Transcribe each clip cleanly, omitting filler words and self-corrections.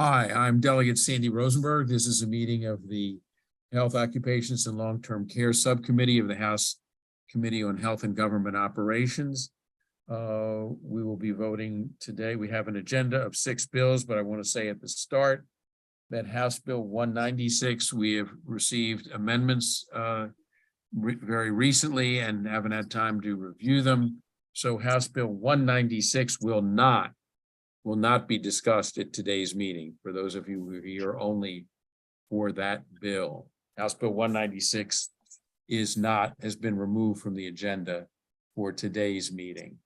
Hi, I'm Delegate Sandy Rosenberg. This is a meeting of the Health, Occupations, and Long-Term Care Subcommittee of the House Committee on Health and Government Operations. We will be voting today. We have an agenda of 6 bills, but I want to say at the start that House Bill 196, we have received amendments very recently and haven't had time to review them. So House Bill 196 will not be discussed at today's meeting. For those of you who are here only for that bill, House Bill 196 has been removed from the agenda for today's meeting.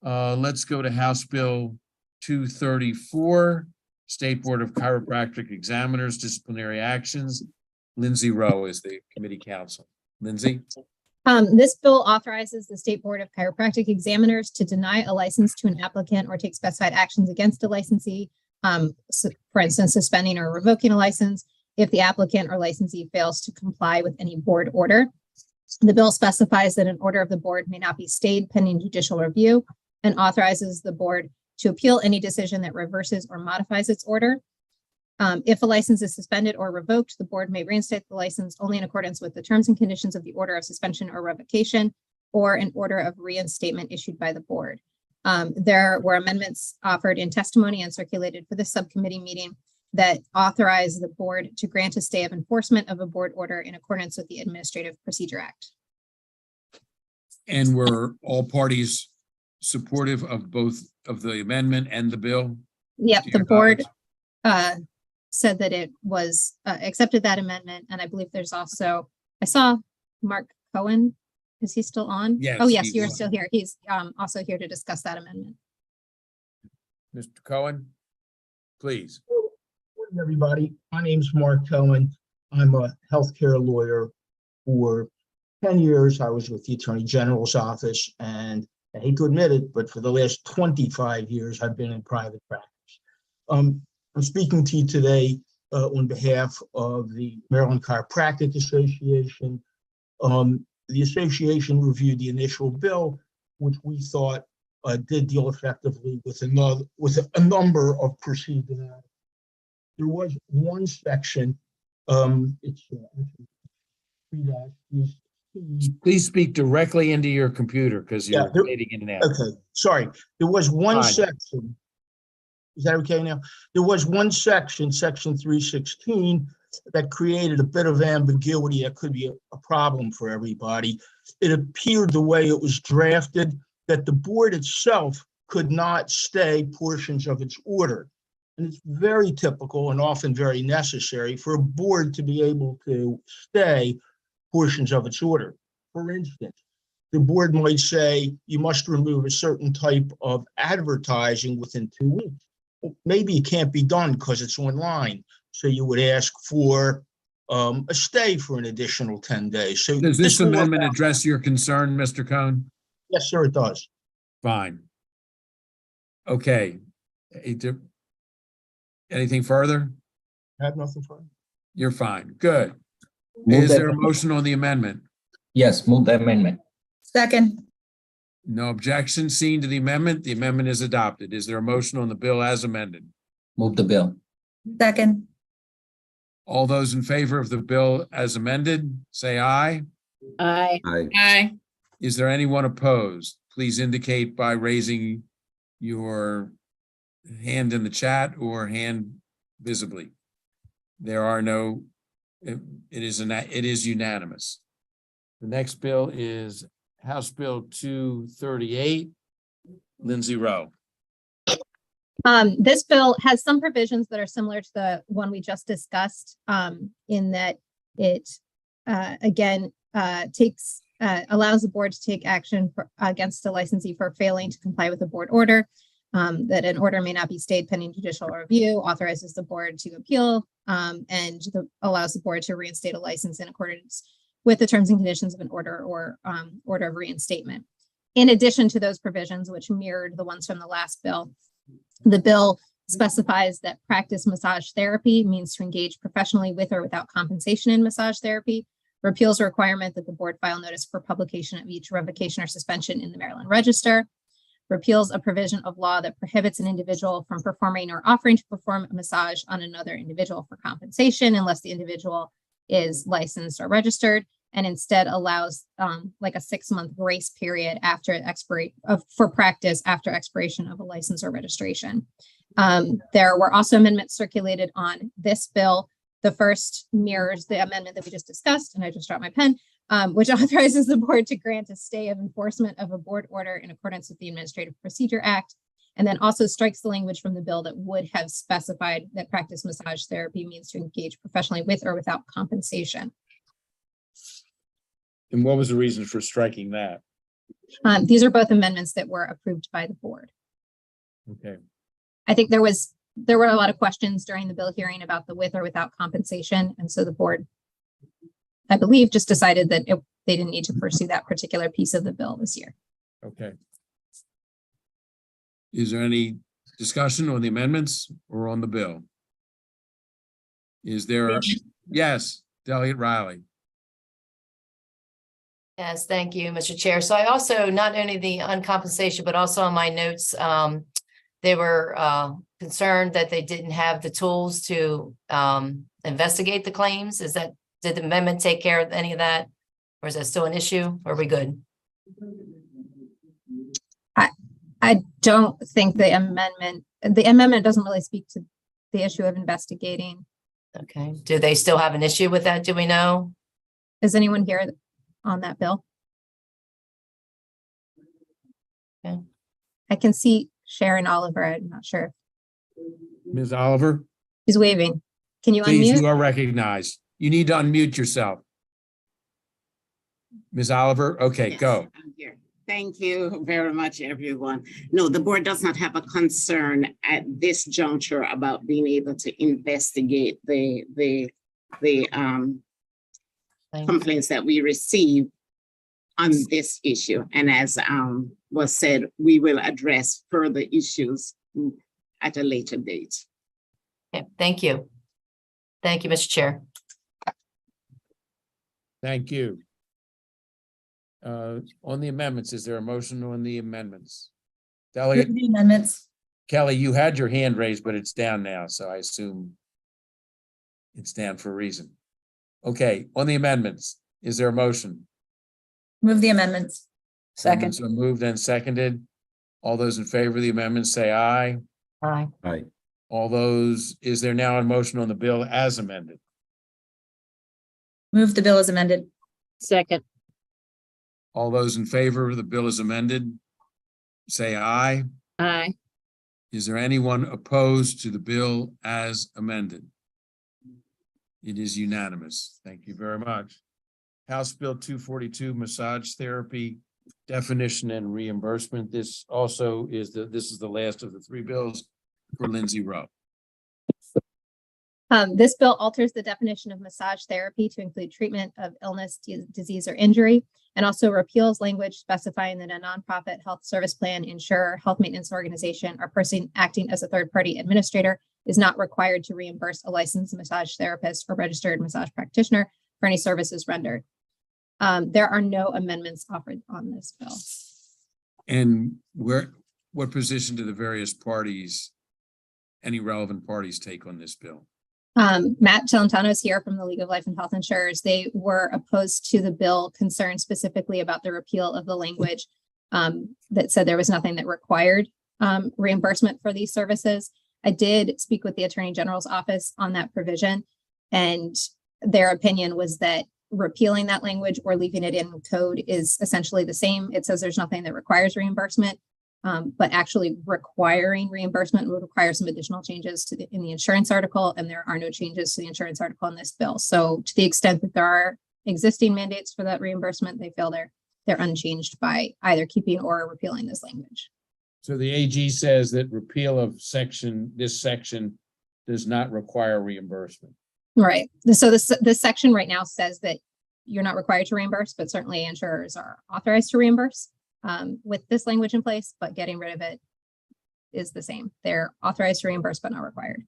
Let's go to House Bill 234, State Board of Chiropractic Examiners, Disciplinary Actions. Lindsay Rowe is the committee counsel. Lindsay? This bill authorizes the State Board of Chiropractic Examiners to deny a license to an applicant or take specified actions against a licensee, for instance, suspending or revoking a license, if the applicant or licensee fails to comply with any board order. The bill specifies that an order of the board may not be stayed pending judicial review and authorizes the board to appeal any decision that reverses or modifies its order. If a license is suspended or revoked, the board may reinstate the license only in accordance with the terms and conditions of the order of suspension or revocation or an order of reinstatement issued by the board. There were amendments offered in testimony and circulated for this subcommittee meeting that authorize the board to grant a stay of enforcement of a board order in accordance with the Administrative Procedure Act. And were all parties supportive of both of the amendment and the bill? Yep, the board said that it was accepted that amendment. And I believe there's also, I saw Mark Cohen. Is he still on? Yes. Oh, yes, you're still here. He's also here to discuss that amendment. Mr. Cohen, please. Good morning, everybody. My name's Mark Cohen. I'm a healthcare lawyer. For 10 years, I was with the Attorney General's office, and I hate to admit it, but for the last 25 years, I've been in private practice. I'm speaking to you today on behalf of the Maryland Chiropractic Association. The association reviewed the initial bill, which we thought did deal effectively with a number of perceived inadequacies. There was one section, it's Please speak directly into your computer because you're fading in and out. Okay, sorry. There was one Fine. section. Is that okay now? There was one section, section 316, that created a bit of ambiguity that could be a problem for everybody. It appeared the way it was drafted that the board itself could not stay portions of its order. And it's very typical and often very necessary for a board to be able to stay portions of its order. For instance, the board might say you must remove a certain type of advertising within 2 weeks. Well, maybe it can't be done because it's online. So you would ask for a stay for an additional 10 days. So does this amendment address your concern, Mr. Cohen? Yes, sir, it does. Fine. Okay. Anything further? I have nothing further. You're fine. Good. Move Is that- there a motion on the amendment? Yes, move the amendment. Second. No objection seen to the amendment. The amendment is adopted. Is there a motion on the bill as amended? Move the bill. Second. All those in favor of the bill as amended, say aye. Aye. Aye. Aye. Is there anyone opposed? Please indicate by raising your hand in the chat or hand visibly. There are no, it is unanimous. The next bill is House Bill 238. Lindsay Rowe. This bill has some provisions that are similar to the one we just discussed, in that it again allows the board to take action against a licensee for failing to comply with a board order, that an order may not be stayed pending judicial review, authorizes the board to appeal, and allows the board to reinstate a license in accordance with the terms and conditions of an order or order of reinstatement. In addition to those provisions, which mirrored the ones from the last bill, the bill specifies that practice massage therapy means to engage professionally with or without compensation in massage therapy, repeals a requirement that the board file notice for publication of each revocation or suspension in the Maryland Register. repeals a provision of law that prohibits an individual from performing or offering to perform a massage on another individual for compensation unless the individual is licensed or registered, and instead allows like a 6-month grace period after for practice after expiration of a license or registration. There were also amendments circulated on this bill. The first mirrors the amendment that we just discussed, and I just dropped my pen, which authorizes the board to grant a stay of enforcement of a board order in accordance with the Administrative Procedure Act, and then also strikes the language from the bill that would have specified that practice massage therapy means to engage professionally with or without compensation. And what was the reason for striking that? These are both amendments that were approved by the board. Okay, I think there were a lot of questions during the bill hearing about the with or without compensation. And so the board, I believe, just decided that they didn't need to pursue that particular piece of the bill this year. okay. Is there any discussion on the amendments or on the bill? Is there, yes, Delegate Riley? Yes, thank you, Mr. Chair. So I also, not only the uncompensation, but also on my notes, they were concerned that they didn't have the tools to investigate the claims. Did the amendment take care of any of that? Or is that still an issue? Are we good? I don't think the amendment doesn't really speak to the issue of investigating. Okay. Do they still have an issue with that? Do we know? Is anyone here on that bill? Okay. I can see Sharon Oliver. I'm not sure. Ms. Oliver? She's waving. Can you Please, unmute? you are recognized. You need to unmute yourself. Ms. Oliver, okay, Yes, go. I'm here. Thank you very much, everyone. No, the board does not have a concern at this juncture about being able to investigate the complaints that we receive on this issue. And as was said, we will address further issues at a later date. Okay, thank you. Thank you, Mr. Chair. Thank you. On the amendments, is there a motion on the amendments? Delegate The amendments. Kelly, you had your hand raised, but it's down now, so I assume it's down for a reason. Okay, on the amendments, is there a motion? Move the amendments. Second. So moved and seconded. All those in favor of the amendment say aye. Aye. Aye. All those, is there now a motion on the bill as amended? Move the bill as amended. Second. All those in favor of the bill as amended, say aye. Aye. Is there anyone opposed to the bill as amended? It is unanimous. Thank you very much. House Bill 242, massage therapy definition and reimbursement. This also is this is the last of the 3 bills for Lindsay Rowe. This bill alters the definition of massage therapy to include treatment of illness, disease, or injury, and also repeals language specifying that a nonprofit health service plan, insurer, health maintenance organization, or person acting as a third-party administrator is not required to reimburse a licensed massage therapist or registered massage practitioner for any services rendered. There are no amendments offered on this bill. And what position do the various parties, any relevant parties, take on this bill? Matt Celentano is here from the League of Life and Health Insurers. They were opposed to the bill, concerned specifically about the repeal of the language that said there was nothing that required reimbursement for these services. I did speak with the Attorney General's office on that provision, and their opinion was that repealing that language or leaving it in code is essentially the same. It says there's nothing that requires reimbursement, but actually requiring reimbursement would require some additional changes in the insurance article, and there are no changes to the insurance article in this bill. So to the extent that there are existing mandates for that reimbursement, they feel they're unchanged by either keeping or repealing this language. So the AG says that repeal of this section does not require reimbursement. Right. So this section right now says that you're not required to reimburse, but certainly insurers are authorized to reimburse with this language in place, but getting rid of it is the same. They're authorized to reimburse, but not required.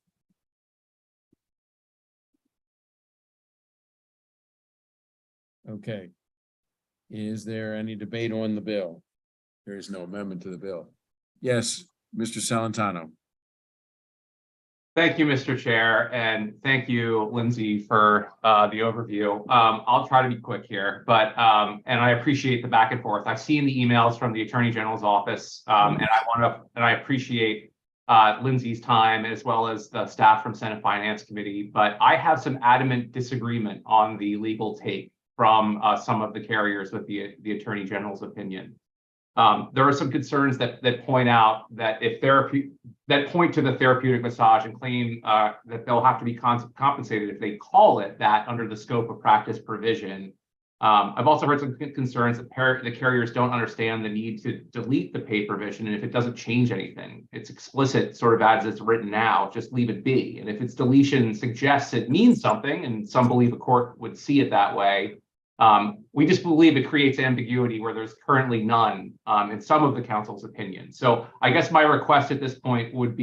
Okay. Is there any debate on the bill? There is no amendment to the bill. Yes, Mr. Salantano. Thank you, Mr. Chair, and thank you, Lindsay, for the overview. I'll try to be quick here, but and I appreciate the back and forth. I've seen the emails from the Attorney General's office, and I appreciate Lindsay's time as well as the staff from Senate Finance Committee. But I have some adamant disagreement on the legal take from some of the carriers with the Attorney General's opinion. There are some concerns that point out that if that point to the therapeutic massage and claim that they'll have to be compensated if they call it that under the scope of practice provision. I've also heard some concerns that the carriers don't understand the need to delete the pay provision, and if it doesn't change anything, it's explicit sort of as it's written now, just leave it be. And if its deletion suggests it means something, and some believe the court would see it that way, we just believe it creates ambiguity where there's currently none in some of the council's opinion. So I guess my request at this point would it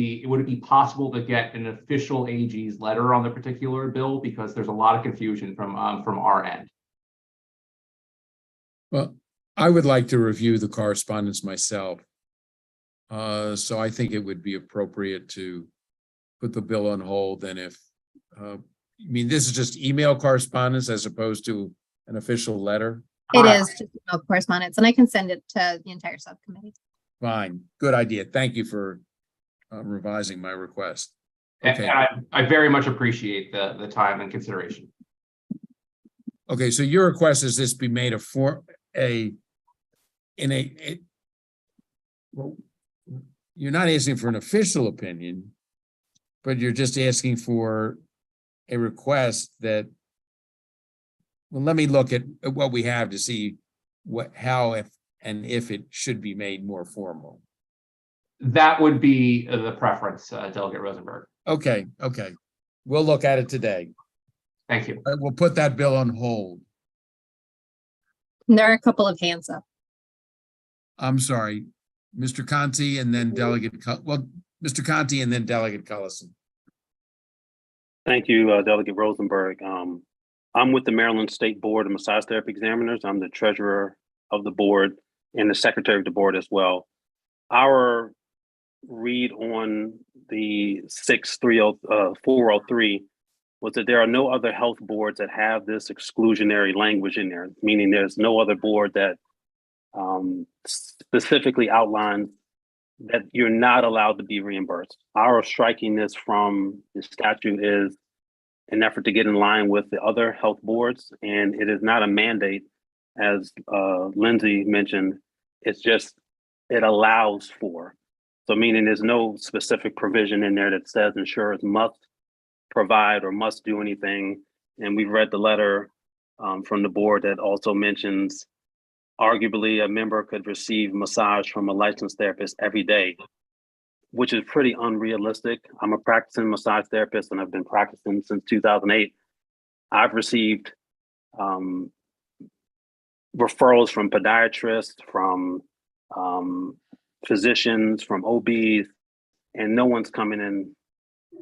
be possible to get an official AG's letter on the particular bill, because there's a lot of confusion from our end. Well, I would like to review the correspondence myself. So I think it would be appropriate to put the bill on hold. And if, I mean, this is just email correspondence as opposed to an official letter. It is just email correspondence, and I can send it to the entire subcommittee. Fine, good idea. Thank you for revising my request. Okay. And I very much appreciate the time and consideration. Okay, so your request is this be made well, you're not asking for an official opinion, but you're just asking for a request that, well, let me look at what we have to see how if it should be made more formal. That would be the preference, Delegate Rosenberg. Okay. We'll look at it today. Thank you. We'll put that bill on hold. And there are a couple of hands up. I'm sorry, Mr. Conti and then Mr. Conti and then Delegate Cullison. Thank you, Delegate Rosenberg. I'm with the Maryland State Board of Massage Therapy Examiners. I'm the treasurer of the board and the secretary of the board as well. Our read on the 403 was that there are no other health boards that have this exclusionary language in there, meaning there's no other board that specifically outlines that you're not allowed to be reimbursed. Our striking this from the statute is an effort to get in line with the other health boards, and it is not a mandate, as Lindsay mentioned. It's just, it allows for. So meaning there's no specific provision in there that says insurers must provide or must do anything. And we've read the letter from the board that also mentions arguably a member could receive massage from a licensed therapist every day, which is pretty unrealistic. I'm a practicing massage therapist and I've been practicing since 2008. I've received referrals from podiatrists, from physicians, from OBs, and no one's coming in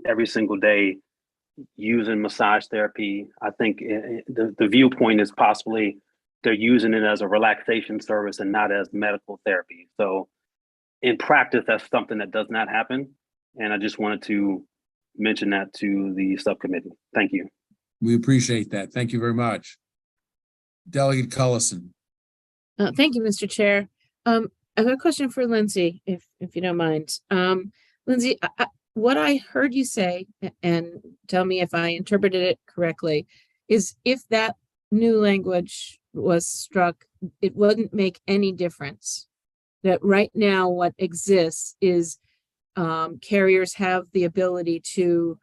every single day using massage therapy. I think the viewpoint is possibly they're using it as a relaxation service and not as medical therapy. So in practice, that's something that does not happen. And I just wanted to mention that to the subcommittee. Thank you. We appreciate that. Thank you very much. Delegate Cullison. Thank you, Mr. Chair. I have a question for Lindsay, if you don't mind. Lindsay, what I heard you say, and tell me if I interpreted it correctly, is if that new language was struck, it wouldn't make any difference. That right now what exists is carriers have the ability to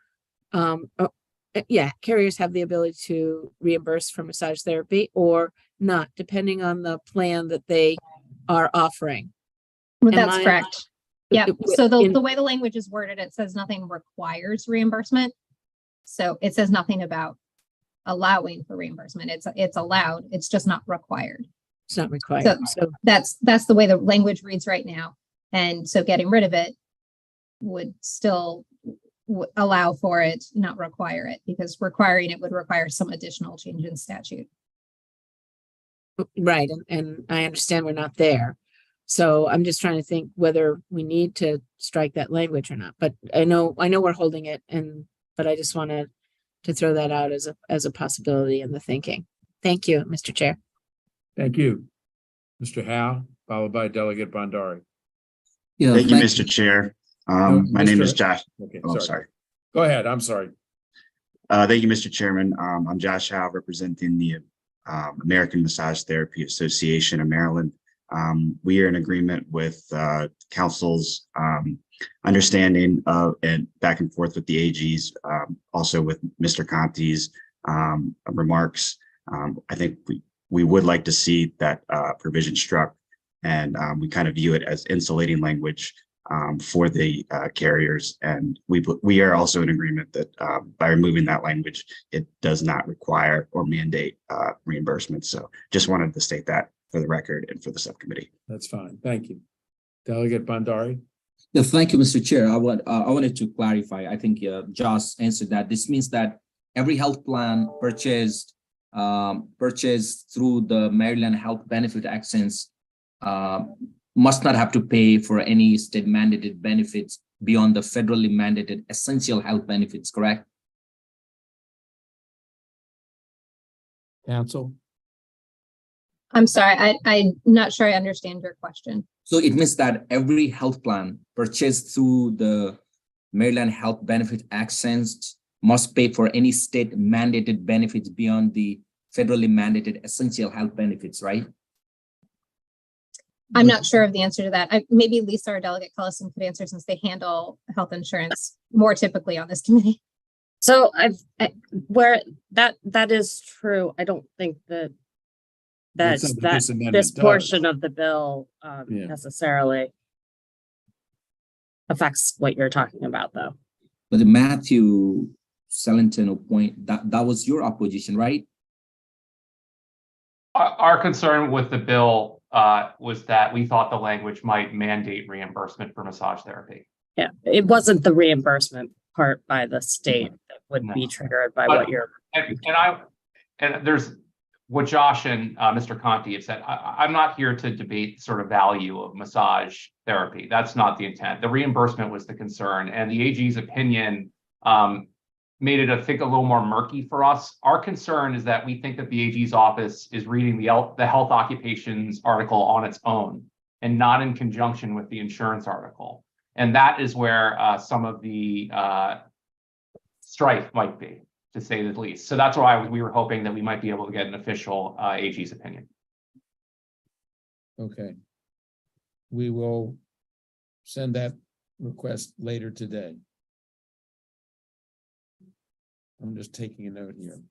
reimburse for massage therapy or not, depending on the plan that they are offering. Well, that's correct. Yeah. So the way the language is worded, it says nothing requires reimbursement. So it says nothing about allowing for reimbursement. It's allowed. It's just not required. It's not required. So that's the way the language reads right now. And so getting rid of it would still allow for it, not require it, because requiring it would require some additional change in statute. Right. And I understand we're not there. So I'm just trying to think whether we need to strike that language or not. But I know we're holding it, but I just wanted to throw that out as a possibility in the thinking. Thank you, Mr. Chair. Thank you. Mr. Howe, followed by Delegate Bhandari. Yeah, Thank you, Mr. Chair. No, My name is Mr. Josh. Okay, Oh, sorry. sorry. Go ahead. I'm sorry. Thank you, Mr. Chairman. I'm Josh Howe, representing the American Massage Therapy Association of Maryland. We are in agreement with council's understanding of and back and forth with the AGs, also with Mr. Conti's remarks. I think we would like to see that provision struck, and we kind of view it as insulating language for the carriers. And we are also in agreement that by removing that language, it does not require or mandate reimbursement. So just wanted to state that for the record and for the subcommittee. That's fine. Thank you. Delegate Bhandari. Yeah, thank you, Mr. Chair. I wanted to clarify. I think Josh answered that. This means that every health plan purchased through the Maryland Health Benefit Accents must not have to pay for any state mandated benefits beyond the federally mandated essential health benefits, correct? Council. I'm sorry, I'm not sure I understand your question. So it means that every health plan purchased through the Maryland Health Benefit Accents must pay for any state mandated benefits beyond the federally mandated essential health benefits, right? I'm not sure of the answer to that. Maybe Lisa or Delegate Cullison could answer since they handle health insurance more typically on this committee. So where that is true, I don't think that That's not what this amendment this does. portion of the bill Yeah. necessarily affects what you're talking about, though. But the Matthew Celentano point, that was your opposition, right? Our concern with the bill was that we thought the language might mandate reimbursement for massage therapy. Yeah, it wasn't the reimbursement part by the state that would be No. triggered by But- what you're. And there's what Josh and Mr. Conti have said. I'm not here to debate sort of value of massage therapy. That's not the intent. The reimbursement was the concern, and the AG's opinion made it, I think, a little more murky for us. Our concern is that we think that the AG's office is reading the health occupations article on its own and not in conjunction with the insurance article. And that is where some of the strife might be, to say the least. So that's why we were hoping that we might be able to get an official AG's opinion. Okay. We will send that request later today. I'm just taking a note here.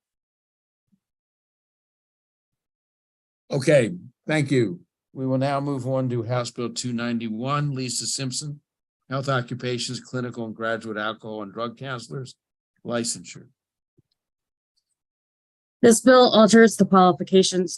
Okay, thank you. We will now move on to House Bill 291, Lisa Simpson, Health Occupations, Clinical and Graduate Alcohol and Drug Counselors, Licensure. This bill alters the qualifications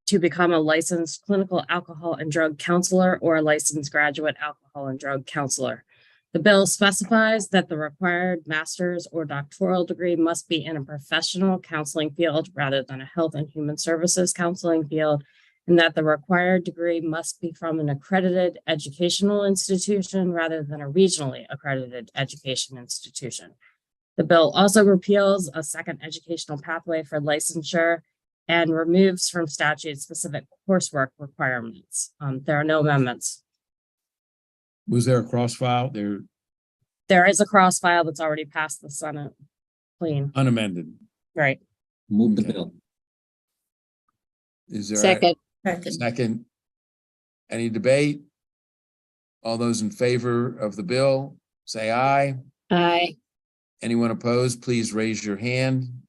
to become a licensed clinical alcohol and drug counselor or a licensed graduate alcohol and drug counselor. The bill specifies that the required master's or doctoral degree must be in a professional counseling field rather than a health and human services counseling field, and that the required degree must be from an accredited educational institution rather than a regionally accredited education institution. The bill also repeals a second educational pathway for licensure and removes from statute specific coursework requirements. There are no amendments. Was there a cross file? There There is a cross file that's already passed the Senate clean, unamended. right? Move the Okay. bill. Is there Second. a second? Any debate? All those in favor of the bill, say aye. Aye. Anyone opposed, please raise your hand.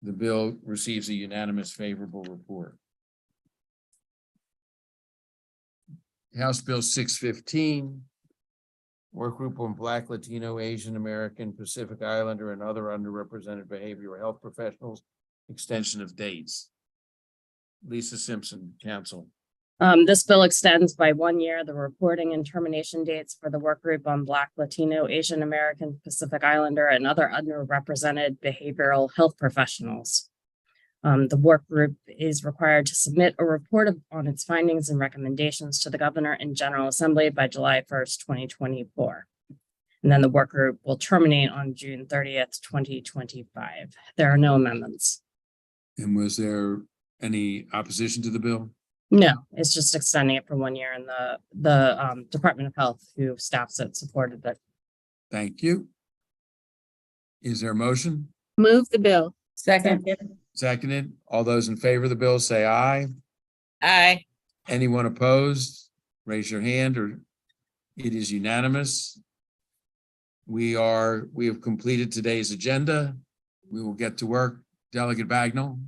The bill receives a unanimous favorable report. House Bill 615, Work Group on Black, Latino, Asian American, Pacific Islander, and other underrepresented behavioral health professionals, extension of dates. Lisa Simpson, Council. This bill extends by 1 year the reporting and termination dates for the work group on Black, Latino, Asian American, Pacific Islander, and other underrepresented behavioral health professionals. The work group is required to submit a report on its findings and recommendations to the governor and General Assembly by July 1st, 2024. And then the work group will terminate on June 30th, 2025. There are no amendments. And was there any opposition to the bill? No, it's just extending it for 1 year, and the Department of Health, who staffs it, supported it. Thank you. Is there a motion? Move the bill. Second. Seconded. All those in favor of the bill say aye. Aye. Anyone opposed? Raise your hand, or it is unanimous. We have completed today's agenda. We will get to work. Delegate Bagnall.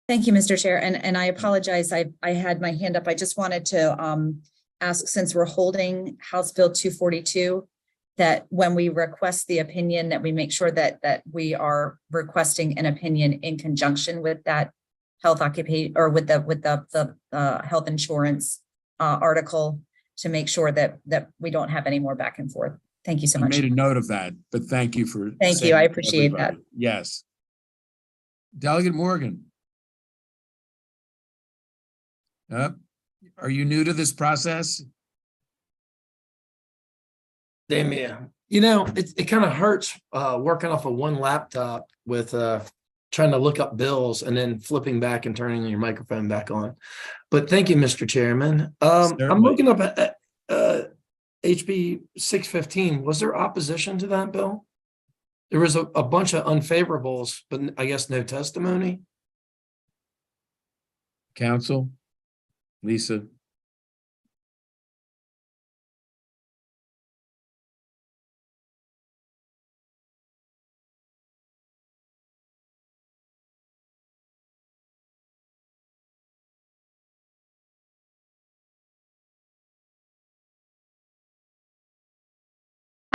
Thank you, Mr. Chair, and I apologize, I had my hand up. I just wanted to ask, since we're holding House Bill 242, that when we request the opinion, that we make sure that we are requesting an opinion in conjunction with that health occupation, or with the health insurance article, to make sure that we don't have any more back and forth. Thank you so I much. made a note of that, but thank you for. Thank you. saying I it to appreciate that. everybody. Yes. Delegate Morgan. Are you new to this process? Damien, it kind of hurts working off of one laptop with trying to look up bills and then flipping back and turning your microphone back on. But thank you, Mr. Chairman. I'm Certainly. looking up at HB 615. Was there opposition to that bill? There was a bunch of unfavorables, but I guess no testimony. Council? Lisa?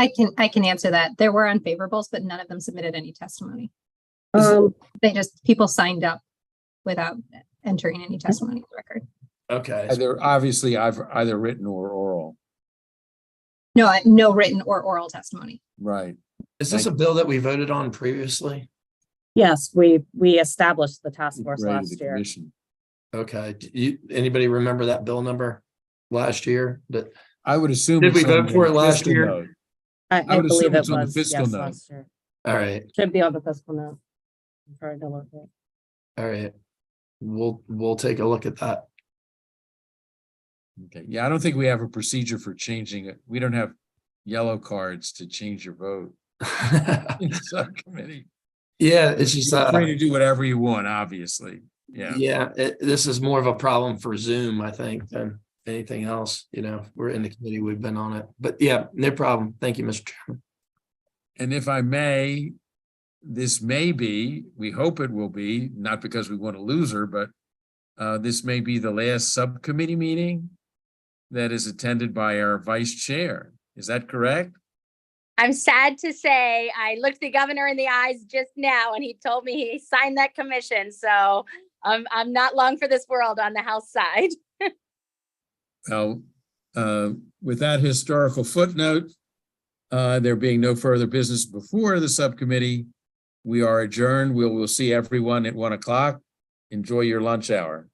I can answer that. There were unfavorables, but none of them submitted any testimony. People signed up without entering any testimony in the record. Okay. Either written or oral. No written or oral testimony. Right. Is this a bill that we voted on previously? Yes, we established the task force Right, last the year. commission. Okay. Anybody remember that bill number last year? I would assume. Did we it's on vote for the it last fiscal year? note. I would believe assume it it's on the was, fiscal yes, note. last year. All right. Should be on the fiscal note. I'm trying to look at it. All right. We'll take a look at that. Okay, yeah, I don't think we have a procedure for changing it. We don't have yellow cards to change your vote in subcommittee. Yeah, it's just You're free to do whatever you want, obviously. Yeah. this is more of a problem for Zoom, I think, than anything else. We're in the committee, we've been on it, but yeah, no problem. Thank you, Mr. Chairman. And if I may, this may be, we hope it will be, not because we want to lose her, but this may be the last subcommittee meeting that is attended by our vice chair. Is that correct? I'm sad to say I looked the governor in the eyes just now and he told me he signed that commission. So I'm not long for this world on the House side. Well, with that historical footnote, there being no further business before the subcommittee, we are adjourned. We'll see everyone at 1 o'clock. Enjoy your lunch hour.